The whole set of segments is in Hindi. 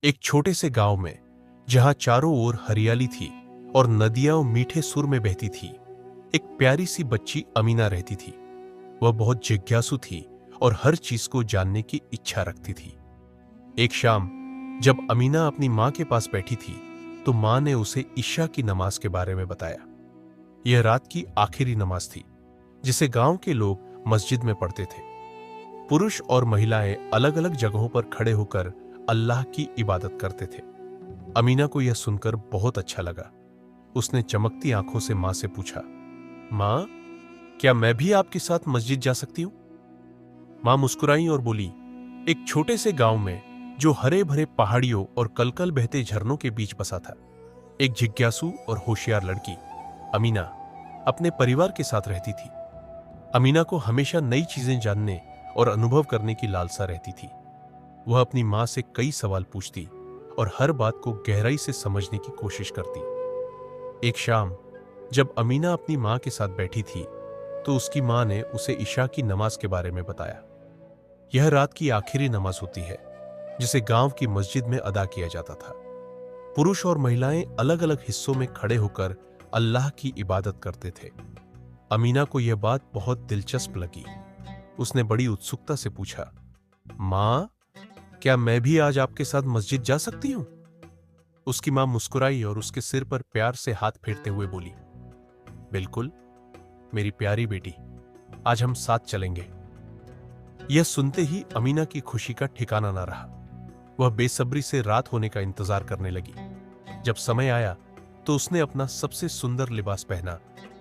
एक छोटे से गांव में, जहां चारों ओर हरियाली थी और नदियां मीठे सुर में बहती थी, एक प्यारी सी बच्ची अमीना रहती थी। वह बहुत जिज्ञासु थी और हर चीज को जानने की इच्छा रखती थी। एक शाम जब अमीना अपनी मां के पास बैठी थी, तो मां ने उसे इशा की नमाज के बारे में बताया। यह रात की आखिरी नमाज थी, जिसे गांव के लोग मस्जिद में पढ़ते थे। पुरुष और महिलाएं अलग अलग जगहों पर खड़े होकर अल्लाह की इबादत करते थे। अमीना को यह सुनकर बहुत अच्छा लगा। उसने चमकती आंखों से मां से पूछा, मां, क्या मैं भी आपके साथ मस्जिद जा सकती हूं? मां मुस्कुराई और बोली, एक छोटे से गांव में, जो हरे भरे पहाड़ियों और कलकल बहते झरनों के बीच बसा था, एक जिज्ञासु और होशियार लड़की अमीना अपने परिवार के साथ रहती थी। अमीना को हमेशा नई चीजें जानने और अनुभव करने की लालसा रहती थी। वह अपनी मां से कई सवाल पूछती और हर बात को गहराई से समझने की कोशिश करती। एक शाम जब अमीना अपनी मां के साथ बैठी थी, तो उसकी मां ने उसे इशा की नमाज के बारे में बताया। यह रात की आखिरी नमाज होती है, जिसे गांव की मस्जिद में अदा किया जाता था। पुरुष और महिलाएं अलग अलग हिस्सों में खड़े होकर अल्लाह की इबादत करते थे। अमीना को यह बात बहुत दिलचस्प लगी। उसने बड़ी उत्सुकता से पूछा, मां, क्या मैं भी आज आपके साथ मस्जिद जा सकती हूं? उसकी मां मुस्कुराई और उसके सिर पर प्यार से हाथ फेरते हुए बोली, बिल्कुल मेरी प्यारी बेटी, आज हम साथ चलेंगे। यह सुनते ही अमीना की खुशी का ठिकाना न रहा। वह बेसब्री से रात होने का इंतजार करने लगी। जब समय आया, तो उसने अपना सबसे सुंदर लिबास पहना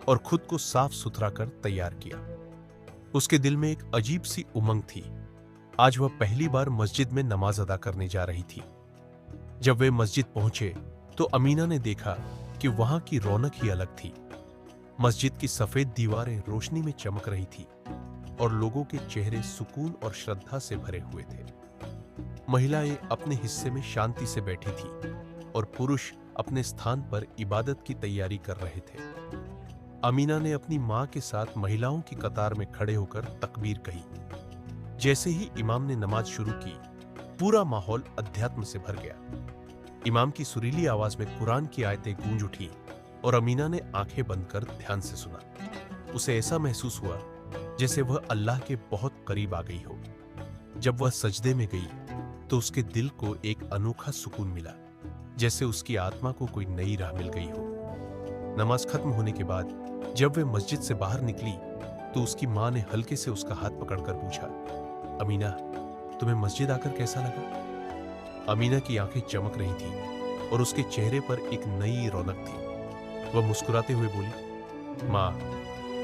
और खुद को साफ सुथरा कर तैयार किया। उसके दिल में एक अजीब सी उमंग थी। आज वह पहली बार मस्जिद में नमाज अदा करने जा रही थी। जब वे मस्जिद पहुंचे, तो अमीना ने देखा कि वहां की रौनक ही अलग थी। मस्जिद की सफेद दीवारें रोशनी में चमक रही थी और लोगों के चेहरे सुकून और श्रद्धा से भरे हुए थे। महिलाएं अपने हिस्से में शांति से बैठी थी और पुरुष अपने स्थान पर इबादत की तैयारी कर रहे थे। अमीना ने अपनी मां के साथ महिलाओं की कतार में खड़े होकर तकबीर कही। जैसे ही इमाम ने नमाज शुरू की, पूरा माहौल अध्यात्म से भर गया। इमाम की सुरीली आवाज में कुरान की आयतें गूंज उठी और अमीना ने आंखें बंद कर ध्यान से सुना। उसे ऐसा महसूस हुआ जैसे वह अल्लाह के बहुत करीब आ गई हो। जब वह सजदे में गई, तो उसके दिल को एक अनोखा सुकून मिला, जैसे उसकी आत्मा को कोई नई राह मिल गई हो। नमाज खत्म होने के बाद जब वे मस्जिद से बाहर निकली, तो उसकी मां ने हल्के से उसका हाथ पकड़कर पूछा, अमीना, तुम्हें मस्जिद आकर कैसा लगा? अमीना की आंखें चमक रही थीं और उसके चेहरे पर एक नई रौनक थी। वह मुस्कुराते हुए बोली, मां,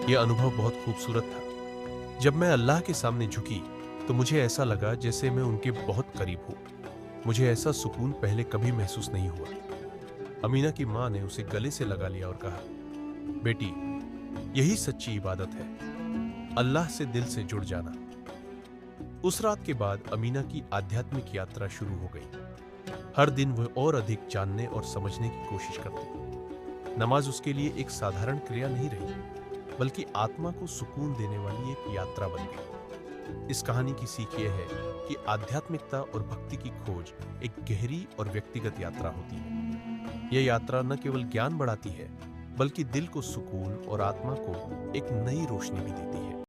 यह अनुभव बहुत खूबसूरत था। जब मैं अल्लाह के सामने झुकी, तो मुझे ऐसा लगा जैसे मैं उनके बहुत करीब हूं। मुझे ऐसा सुकून पहले कभी महसूस नहीं हुआ। अमीना की मां ने उसे गले से लगा लिया और कहा, बेटी, यही सच्ची इबादत है, अल्लाह से दिल से जुड़ जाना। उस रात के बाद अमीना की आध्यात्मिक यात्रा शुरू हो गई। हर दिन वह और अधिक जानने और समझने की कोशिश करती। नमाज उसके लिए एक साधारण क्रिया नहीं रही, बल्कि आत्मा को सुकून देने वाली एक यात्रा बन गई। इस कहानी की सीख यह है कि आध्यात्मिकता और भक्ति की खोज एक गहरी और व्यक्तिगत यात्रा होती है। यह यात्रा न केवल ज्ञान बढ़ाती है, बल्कि दिल को सुकून और आत्मा को एक नई रोशनी भी देती है।